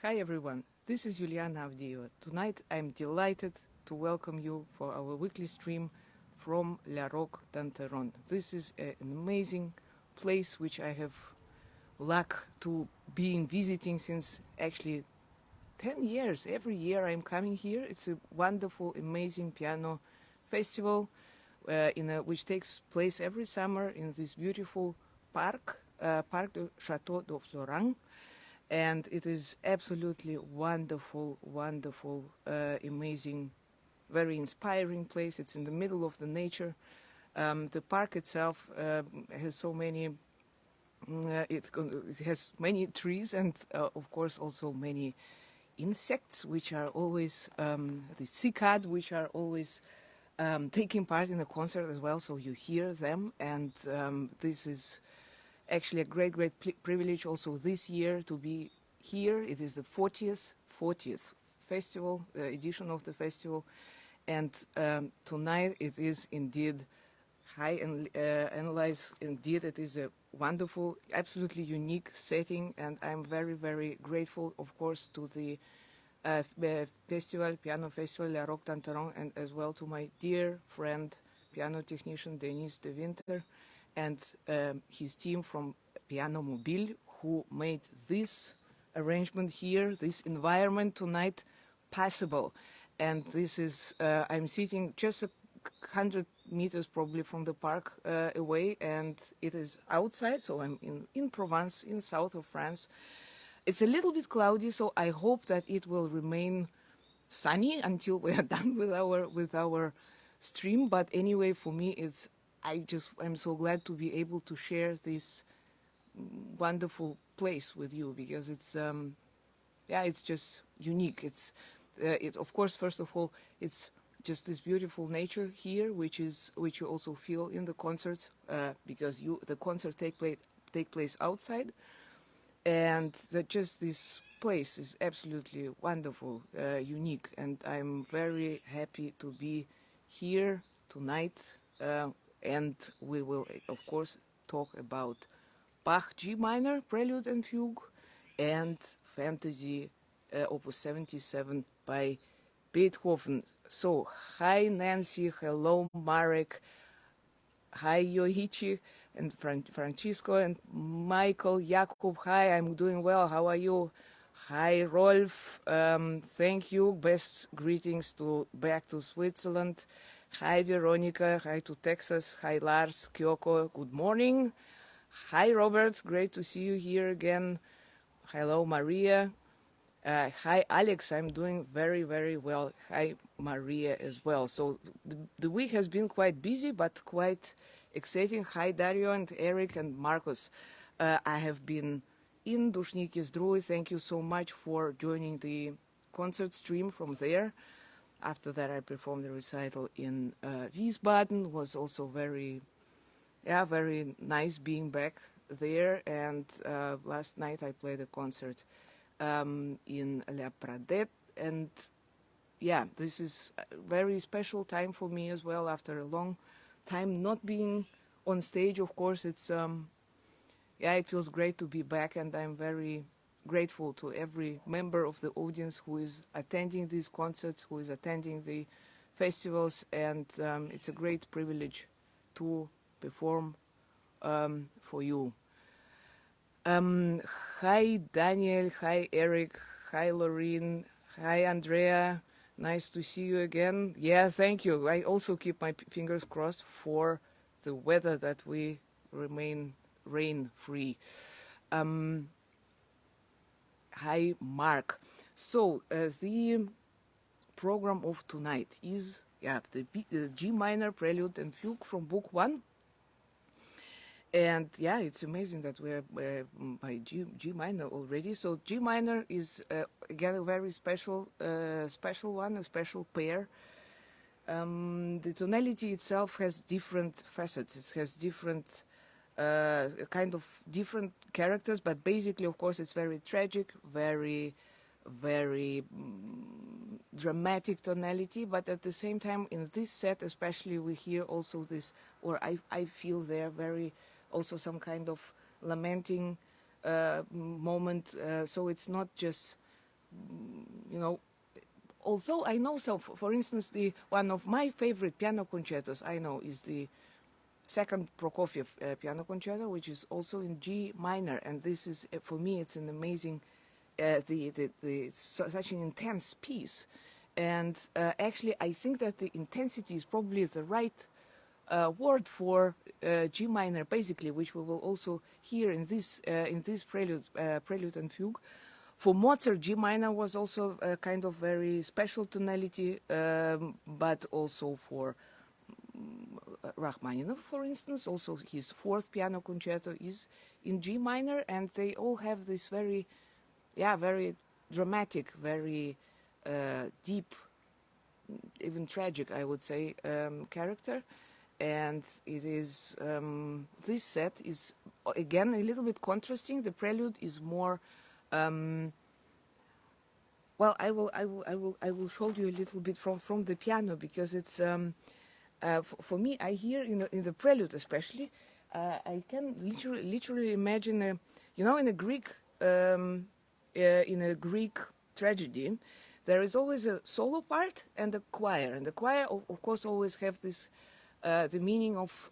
Hi everyone, this is Yulianna Avdeeva. Tonight I'm delighted to welcome you for our weekly stream from La Roque d'Anteron. This is an amazing place which I have luck to being visiting since actually 10 years. Every year I'm coming here. It's a wonderful, amazing piano festival which takes place every summer in this beautiful park, Parc de Château de Florent. And it is absolutely wonderful, wonderful, amazing, very inspiring place. It's in the middle of the nature. The park itself has so many, it has many trees and of course also many insects which are always, the cicad which are always taking part in the concert as well, so you hear them, and this is actually a great privilege also this year to be here. It is the 40th festival, edition of the festival, and tonight it is indeed high and analyze. Indeed, it is a wonderful, absolutely unique setting, and I'm very, very grateful, of course, to the piano festival La Roque d'Anteron, and as well to my dear friend, piano technician Denis de Winter, and his team from Piano Mobile, who made this arrangement here, this environment tonight possible. And this is, I'm sitting just 100 meters probably from the park away, and it is outside, so I'm in Provence, in south of France. It's a little bit cloudy, so I hope that it will remain sunny until we are done with our stream. But anyway, for me, I'm so glad to be able to share this wonderful place with you, because it's it's just unique. It's of course, first of all, it's just this beautiful nature here, which you also feel in the concerts, because the concert take place outside, and just this place is absolutely wonderful, unique, and I'm very happy to be here tonight. And we will, of course, talk about Bach G minor, Prelude and Fugue, and Fantasy Opus 77 by Beethoven. So, hi Nancy, hello Marek, hi Yoichi, and Francisco, and Michael, Jakub, hi, I'm doing well, how are you? Hi Rolf, thank you, best greetings back to Switzerland. Hi Veronica, hi to Texas, hi Lars, Kyoko, good morning. Hi Robert, great to see you here again. Hello Maria. Hi Alex, I'm doing very, very well. Hi Maria as well. So the week has been quite busy, but quite exciting. Hi Dario and Eric and Marcos. I have been in Dushniki Zdruj. Thank you so much for joining the concert stream from there. After that, I performed a recital in Wiesbaden. Was also very nice being back there. And last night I played a concert in La Pradet. And yeah, this is a very special time for me as well. After a long time not being on stage, of course, it's it feels great to be back, and I'm very grateful to every member of the audience who is attending these concerts, who is attending the festivals, and it's a great privilege to perform for you. Hi Daniel, hi Eric, hi Lorene, hi Andrea, nice to see you again. Yeah, thank you. I also keep my fingers crossed for the weather, that we remain rain-free. Hi Mark. So the program of tonight is the G minor Prelude and Fugue from Book I. And yeah, it's amazing that we're by G minor already. So G minor is again a very special one, a special pair. The tonality itself has different facets. It has different kind of different characters, but basically, of course, it's very tragic, very dramatic tonality. But at the same time, in this set, especially, we hear also this, or I feel there very also some kind of lamenting moment. So it's not just you know, although I know some, for instance, one of my favorite piano concertos I know is the second Prokofiev piano concerto, which is also in G minor, and this is for me it's an amazing, such an intense piece, and actually I think that the intensity is probably the right word for G minor, basically, which we will also hear in this Prelude and Fugue. For Mozart, G minor was also a kind of very special tonality, but also for Rachmaninoff, for instance, also his fourth piano concerto is in G minor, and they all have this very dramatic, very deep, even tragic, I would say, character. And it is this set is again a little bit contrasting. The prelude is more. Well, I will show you a little bit from the piano, because it's for me. I hear in the prelude especially. I can literally imagine in a Greek tragedy, there is always a solo part and a choir, and the choir of course always have this the meaning of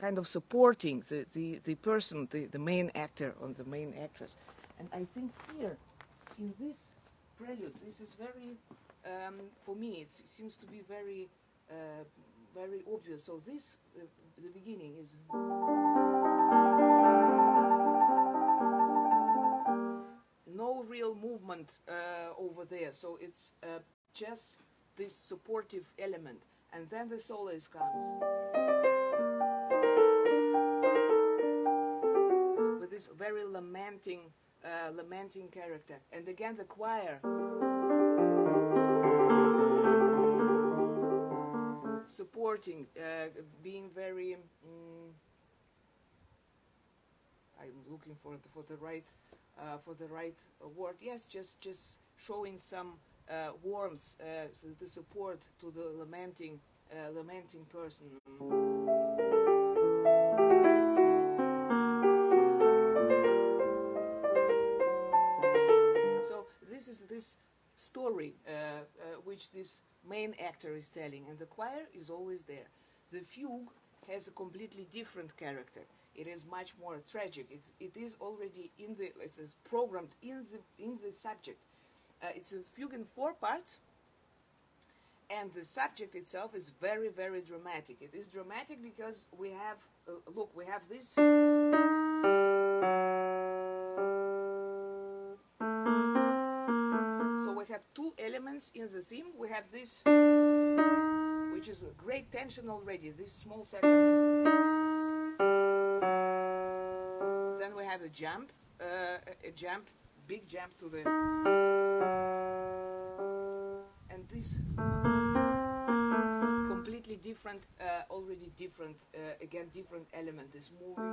kind of supporting the person, the main actor or the main actress. And I think here in this prelude, this is very for me it seems to be very very obvious. So this the beginning is no real movement over there, so it's just this supportive element, and then the soloist comes with this very lamenting character, and again the choir supporting, being very. I'm looking for the right word. Yes, just showing some warmth, so the support to the lamenting person. So this is this story which this main actor is telling, and the choir is always there. The fugue has a completely different character. It is much more tragic. It is already it's programmed in the subject. It's a fugue in 4 parts, and the subject itself is very, very dramatic. It is dramatic because we have look, we have this. So we have 2 elements in the theme. We have this, which is a great tension already. This small second. Then we have a jump, big jump to the, and this completely different, already different, again different element is moving.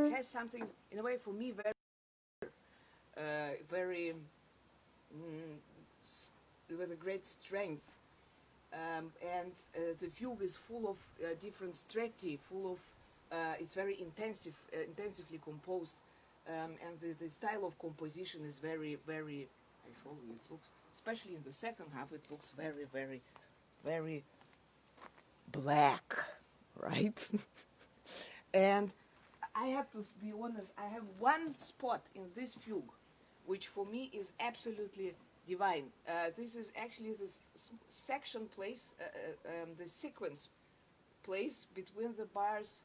It has something, in a way, for me, very, with a great strength. And the fugue is full of different strati, full of it's very intensively composed, and the style of composition is very, very. I show you. It looks, especially in the second half, it looks very, very, very black, right? And I have to be honest. I have one spot in this fugue, which for me is absolutely divine. This is actually this section place, the sequence place between the bars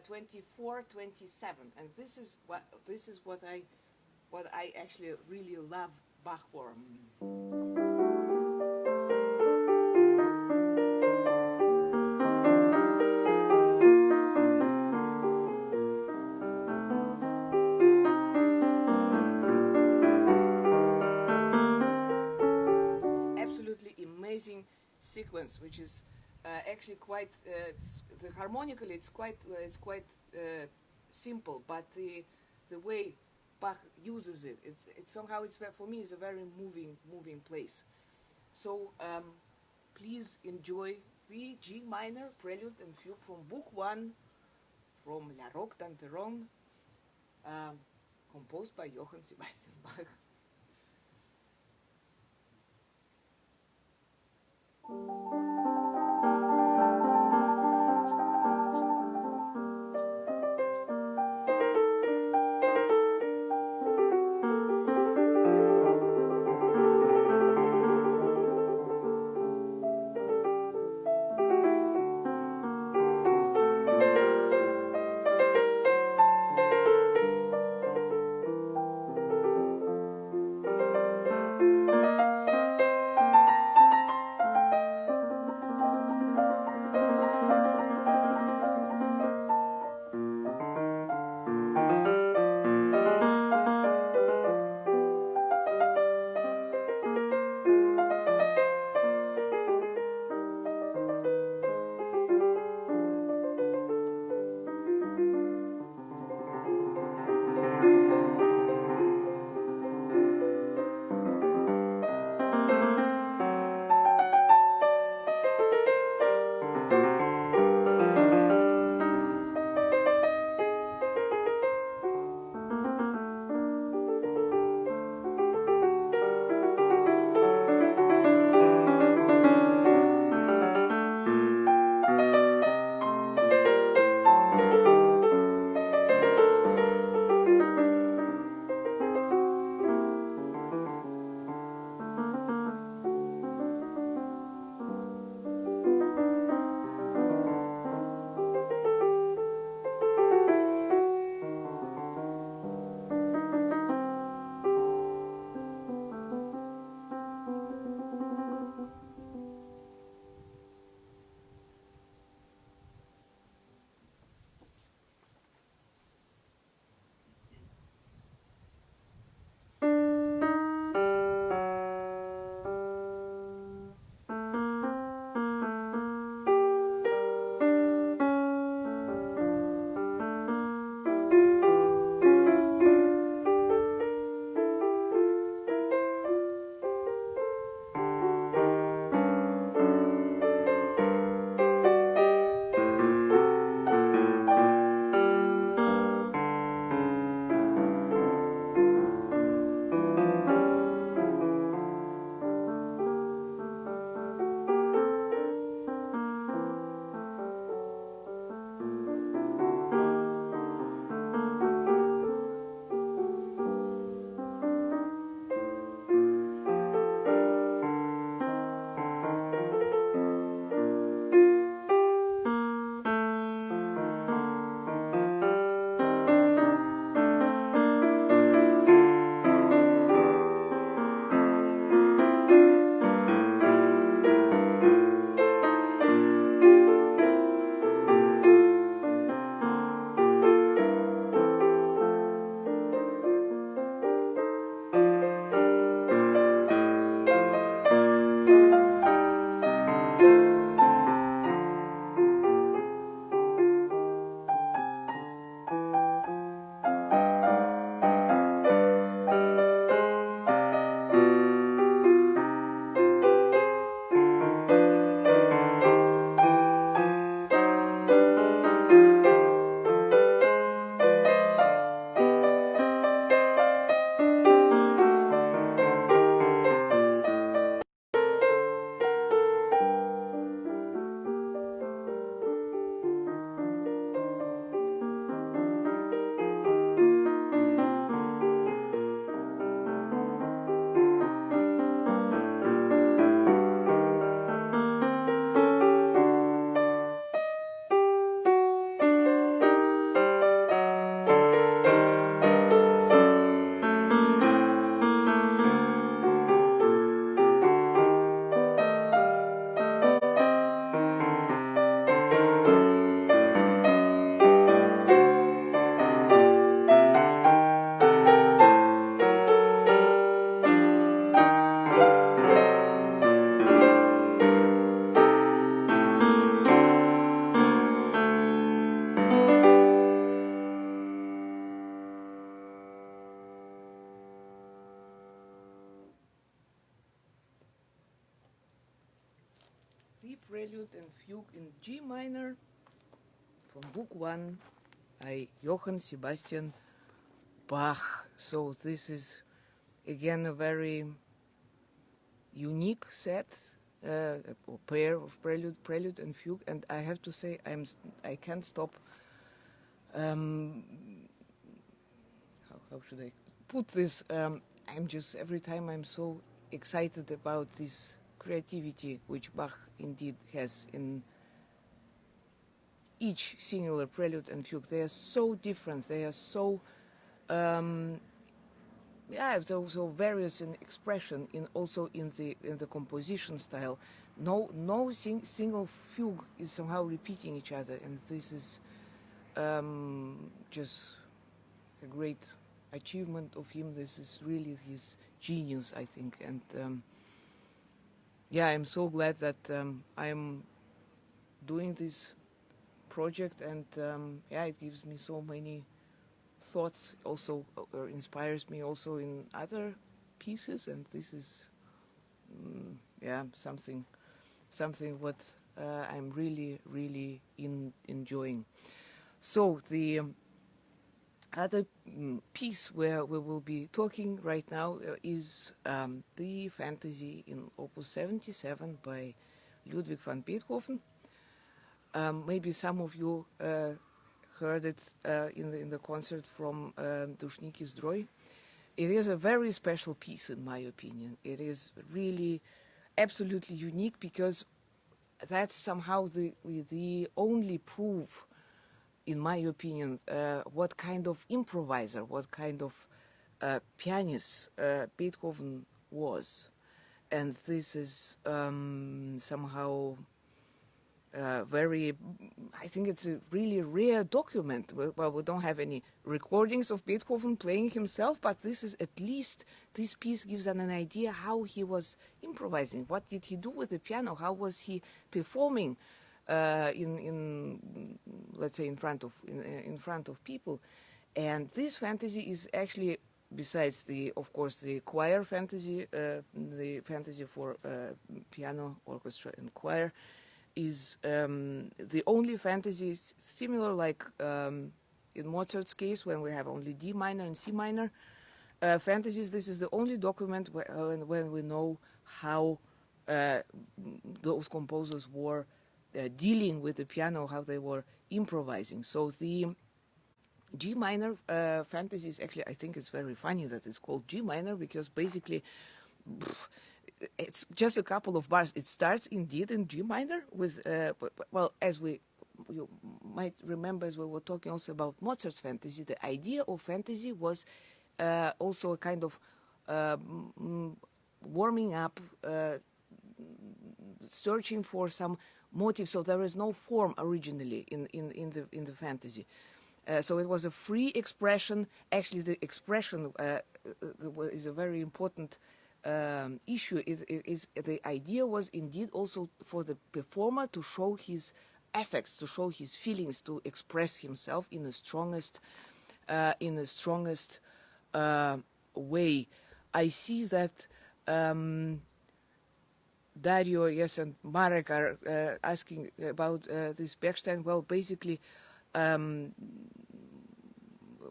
24, 27, and this is what I actually really love Bach for. Amazing sequence, which is actually quite harmonically it's quite simple, but the way Bach uses it, it's somehow, it's for me, is a very moving place. So please enjoy the G minor Prelude and Fugue from Book I, from La Roque d'Anteron, composed by Johann Sebastian Bach. the Prelude and Fugue in G minor from Book I by Johann Sebastian Bach. So this is again a very unique set, a pair of Prelude and Fugue, and I have to say I can't stop. How should I put this? I'm just every time I'm so excited about this creativity which Bach indeed has in each singular Prelude and Fugue. They are so different. They are so so various in expression, also in the composition style. No single fugue is somehow repeating each other, and this is just a great achievement of him. This is really his genius, I think, and I'm so glad that I'm doing this project, and it gives me so many thoughts, also inspires me also in other pieces, and this is something what I'm really enjoying. So the other piece where we will be talking right now is the Fantasy in Opus 77 by Ludwig van Beethoven. Maybe some of you heard it in the concert from Dušníky zdroj. It is a very special piece, in my opinion. It is really absolutely unique because that's somehow the only proof, in my opinion, what kind of improviser, what kind of pianist Beethoven was. And this is somehow I think it's a really rare document. Well, we don't have any recordings of Beethoven playing himself, but this piece gives an idea how he was improvising. What did he do with the piano? How was he performing let's say in front of people? And this fantasy is actually, besides of course the choir fantasy, the fantasy for piano, orchestra, and choir, is the only fantasy similar like in Mozart's case, when we have only D minor and C minor fantasies. This is the only document when we know how those composers were dealing with the piano, how they were improvising. So the G minor fantasy is actually, I think it's very funny that it's called G minor, because basically it's just a couple of bars. It starts indeed in G minor with, as you might remember, as we were talking also about Mozart's fantasy, the idea of fantasy was also a kind of warming up, searching for some motive. So there is no form originally in the fantasy. So it was a free expression. Actually, the expression is a very important issue. Is the idea was indeed also for the performer to show his affects, to show his feelings, to express himself in the strongest way. I see that Dario, yes, and Marek are asking about this Bechstein. Well, basically,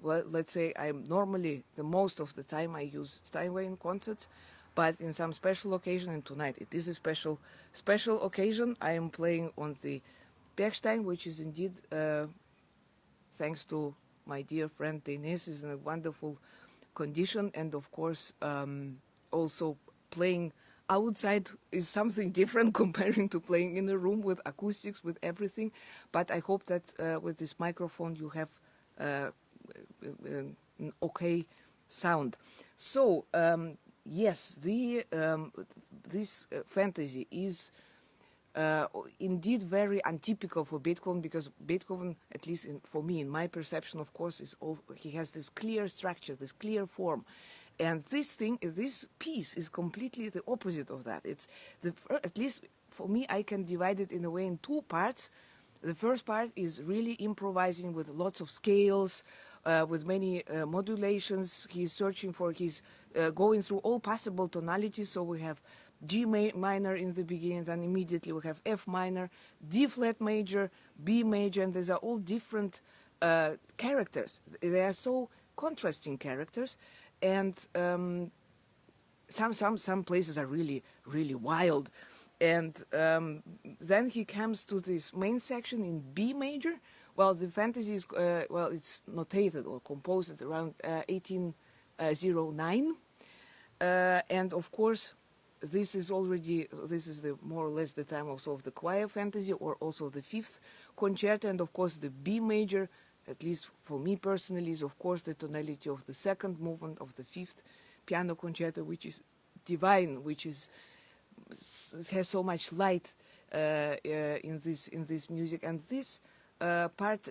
let's say I'm normally, the most of the time I use Steinway in concerts, but in some special occasion, and tonight it is a special occasion, I am playing on the Bechstein, which is indeed, thanks to my dear friend Denise, is in a wonderful condition. And of course, also playing outside is something different comparing to playing in a room with acoustics, with everything. But I hope that with this microphone you have an okay sound. So yes, this fantasy is indeed very untypical for Beethoven, because Beethoven, at least for me, in my perception, of course, he has this clear structure, this clear form. And this piece is completely the opposite of that. It's at least for me, I can divide it in a way in two parts. The first part is really improvising with lots of scales, with many modulations. He's searching for, going through all possible tonalities. So we have G minor in the beginning, then immediately we have F minor, D flat major, B major, and these are all different characters. They are so contrasting characters, and some places are really wild. And then he comes to this main section in B major. Well, the fantasy is it's notated or composed around 1809, and of course, this is the more or less the time also of the choir fantasy, or also the fifth concerto, and of course the B major, at least for me personally, is of course the tonality of the second movement of the fifth piano concerto, which is divine, which is has so much light in this music, and this part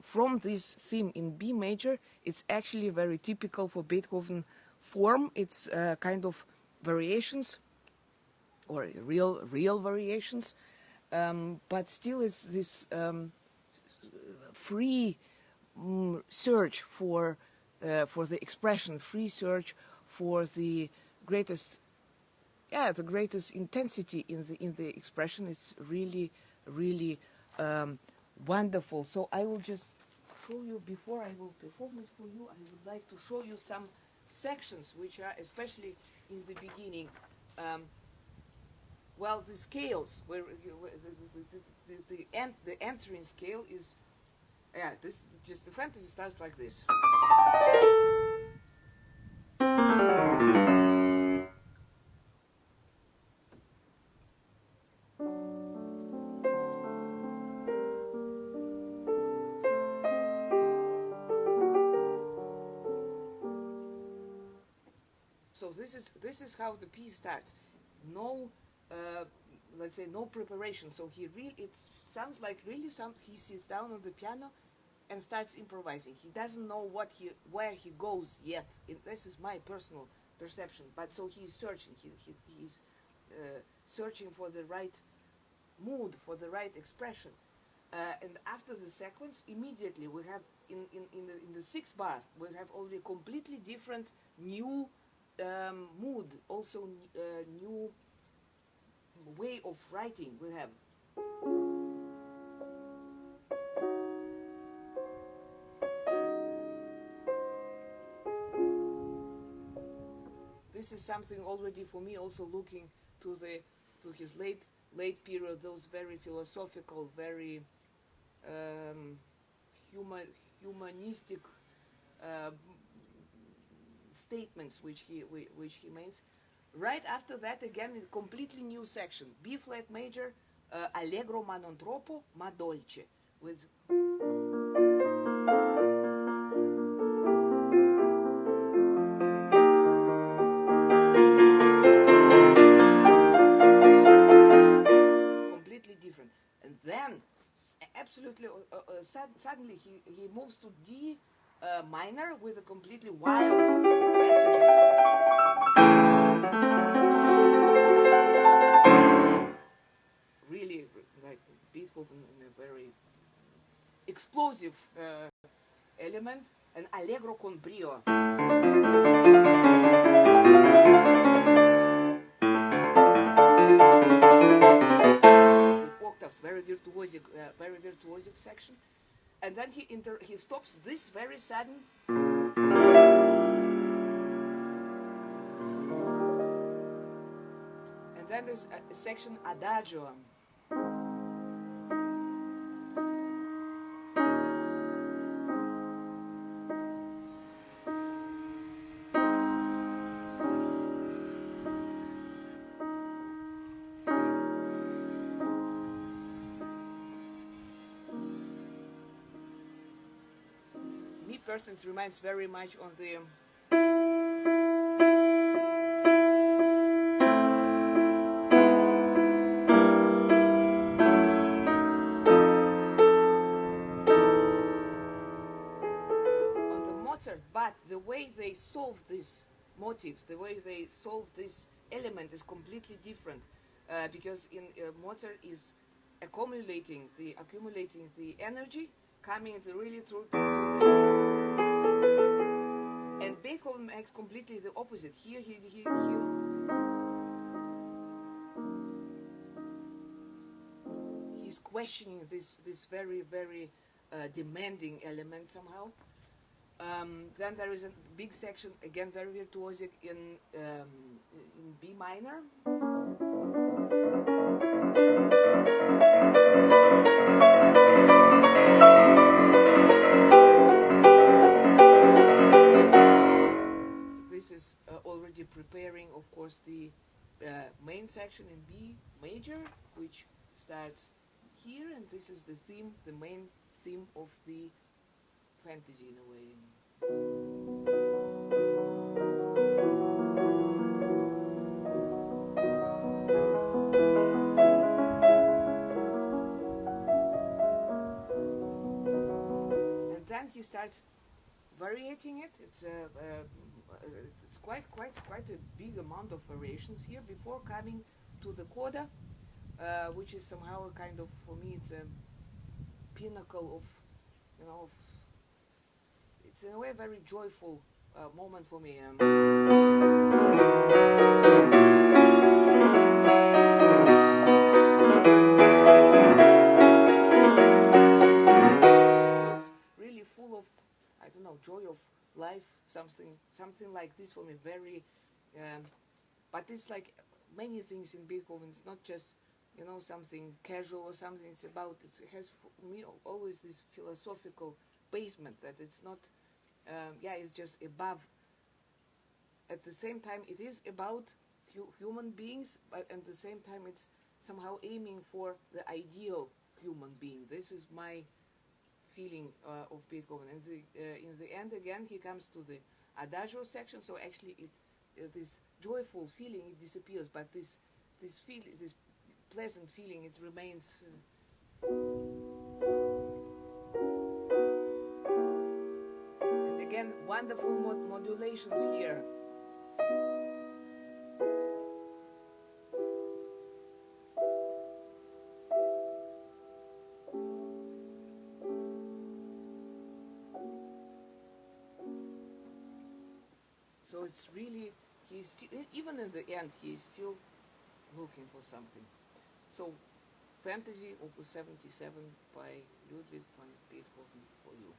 from this theme in B major, it's actually very typical for Beethoven form. It's kind of variations, or real variations, but still it's this free search for the expression, free search for the greatest intensity in the expression. It's really wonderful. So I will just show you, before I will perform it for you, I would like to show you some sections which are, especially in the beginning, well, the scales, where the entering scale is, this just the fantasy starts like this. So this is how the piece starts. No, let's say, no preparation. So it sounds like he sits down on the piano and starts improvising. He doesn't know where he goes yet. This is my personal perception. But so he's searching. He's searching for the right mood, for the right expression. And after the sequence, immediately we have in the sixth bar, we have already completely different new mood, also new way of writing we have. This is something already for me, also looking to his late period, those very philosophical, very humanistic statements which he makes. Right after that, again, a completely new section, B flat major, allegro ma non troppo, ma dolce, with completely different. And then absolutely suddenly he moves to D minor with a completely wild passages. Really, like Beethoven in a very explosive element, an allegro con brio. With octaves, very virtuosic section. And then he stops this very sudden. And then there's a section adagio. Me personally, it reminds very much on the Mozart, but the way they solve this motif, the way they solve this element is completely different, because in Mozart is accumulating the energy, coming really through this, and Beethoven makes completely the opposite. Here he's questioning this very demanding element somehow. Then there is a big section, again very virtuosic, in B minor. This is already preparing, of course, the main section in B major, which starts here, and this is the theme, the main theme of the fantasy in a way. And then he starts variating it. It's quite a big amount of variations here before coming to the coda, which is somehow a kind of, for me, it's a pinnacle of, it's in a way a very joyful moment for me. So it's really full of, I don't know, joy of life, something like this for me. Very, but it's like many things in Beethoven. It's not just something casual or something. It's about, it has for me always this philosophical basement, that it's not, it's just above. At the same time, it is about human beings, but at the same time, it's somehow aiming for the ideal human being. This is my feeling of Beethoven. And in the end, again, he comes to the adagio section. So actually, this joyful feeling, it disappears, but this pleasant feeling, it remains. And again, wonderful modulations here. So it's really, he's even in the end, he's still looking for something. So, Fantasy, Opus 77 by Ludwig van Beethoven for you.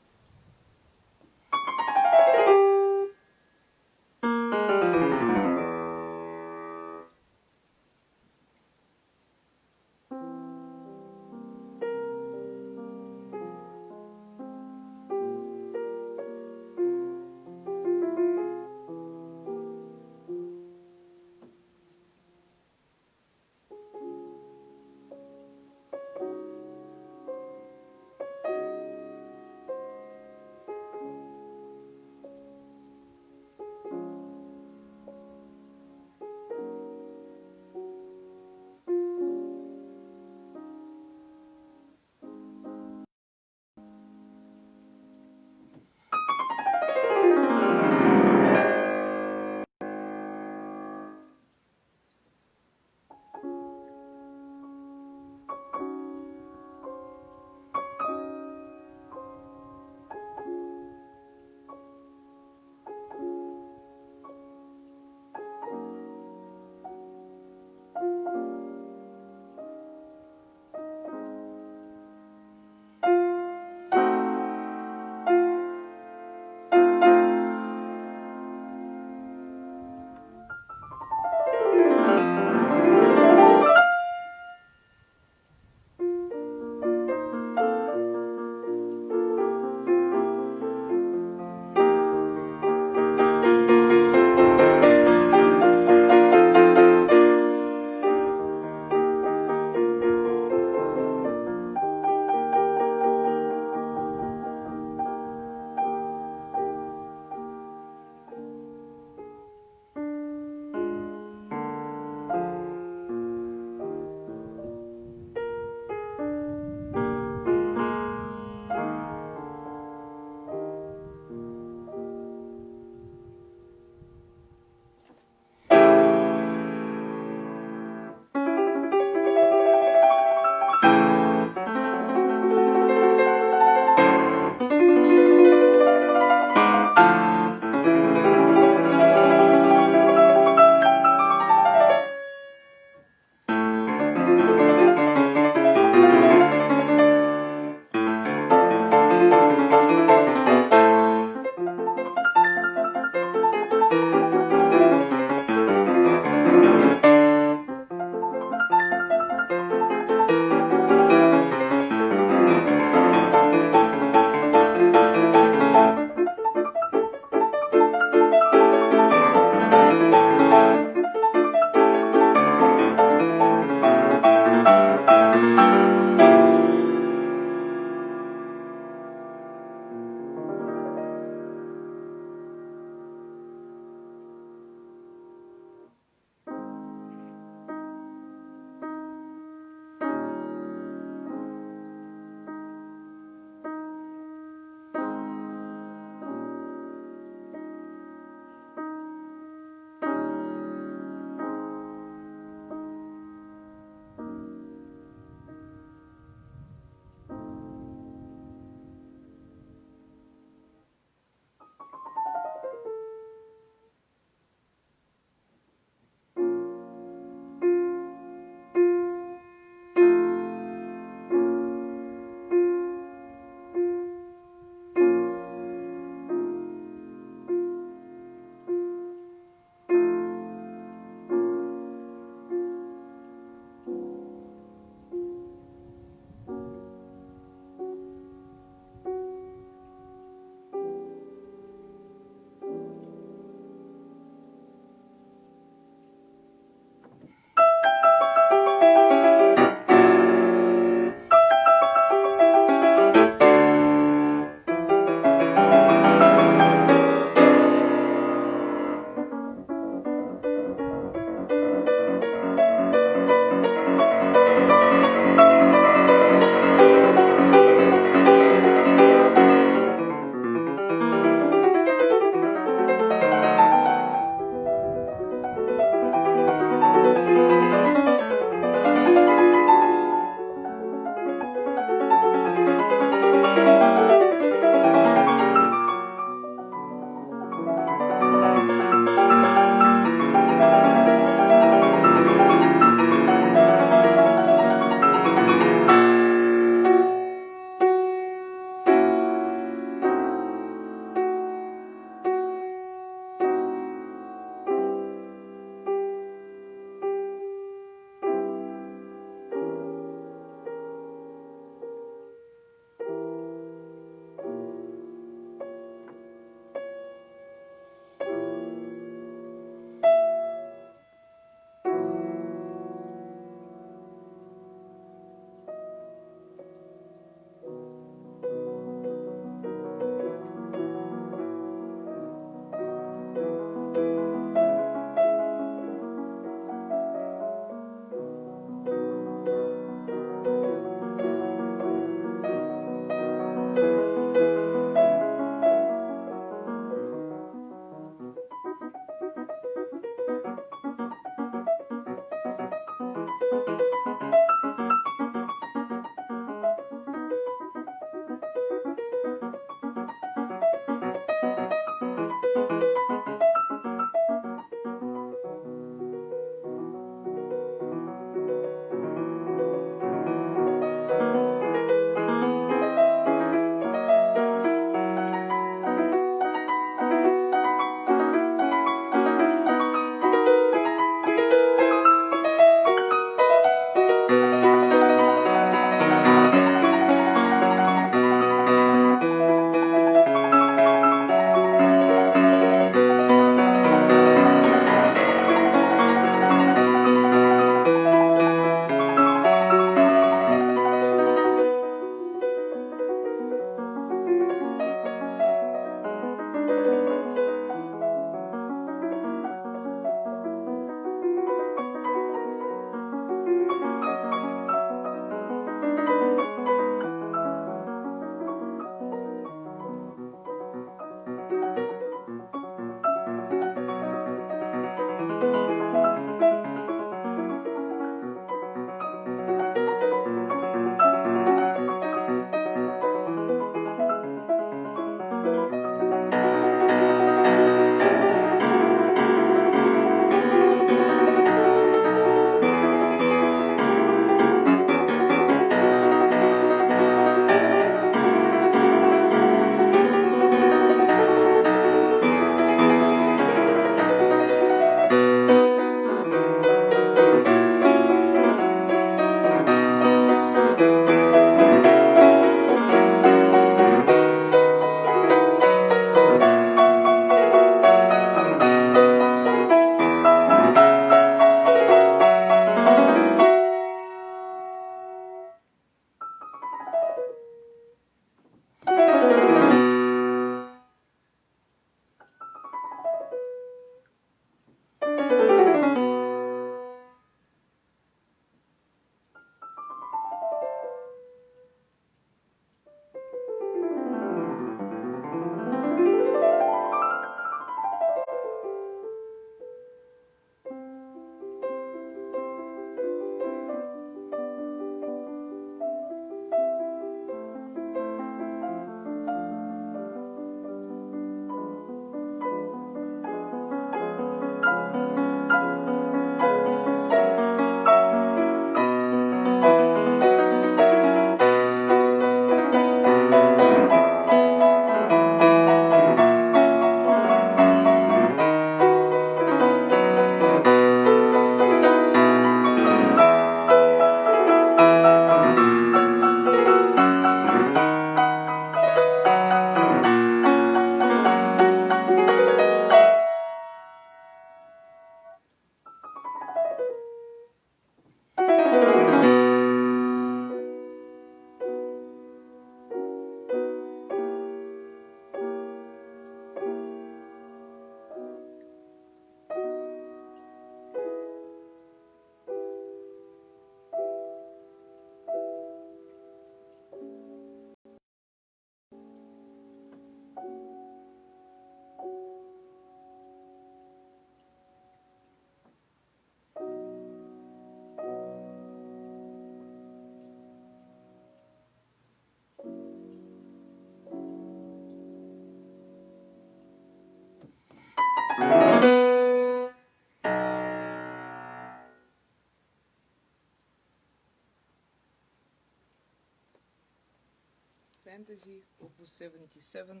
Fantasy Opus 77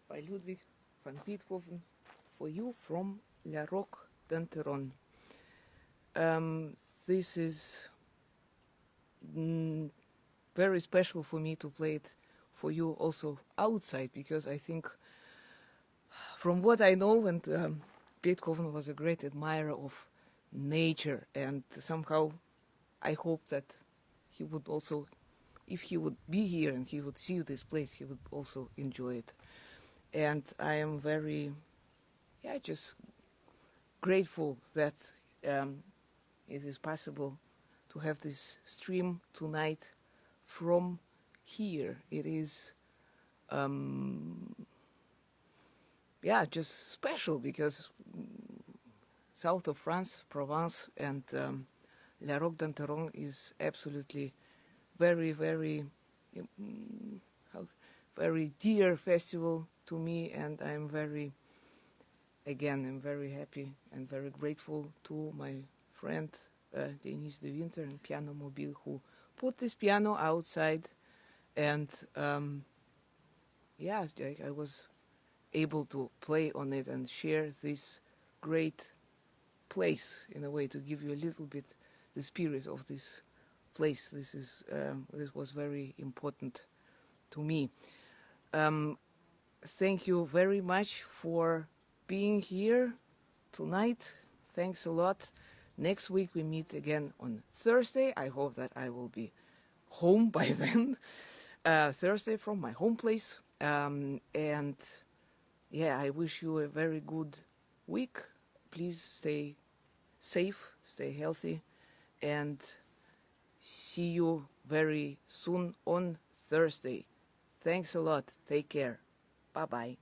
by Ludwig van Beethoven for you from La Roque d'Enterron. This is very special for me to play it for you also outside, because I think from what I know, and Beethoven was a great admirer of nature, and somehow I hope that he would also, if he would be here and he would see this place, he would also enjoy it. And I am very, just grateful that it is possible to have this stream tonight from here. It is, just special, because south of France, Provence, and La Roque d'Enterron is absolutely very, very, very dear festival to me, and I'm very happy and very grateful to my friend Denise de Winter and Piano Mobile, who put this piano outside, and I was able to play on it and share this great place in a way, to give you a little bit the spirit of this place. This was very important to me. Thank you very much for being here tonight. Thanks a lot. Next week we meet again on Thursday. I hope that I will be home by then. Thursday from my home place. I wish you a very good week. Please stay safe, stay healthy, and see you very soon on Thursday. Thanks a lot. Take care. Bye-bye.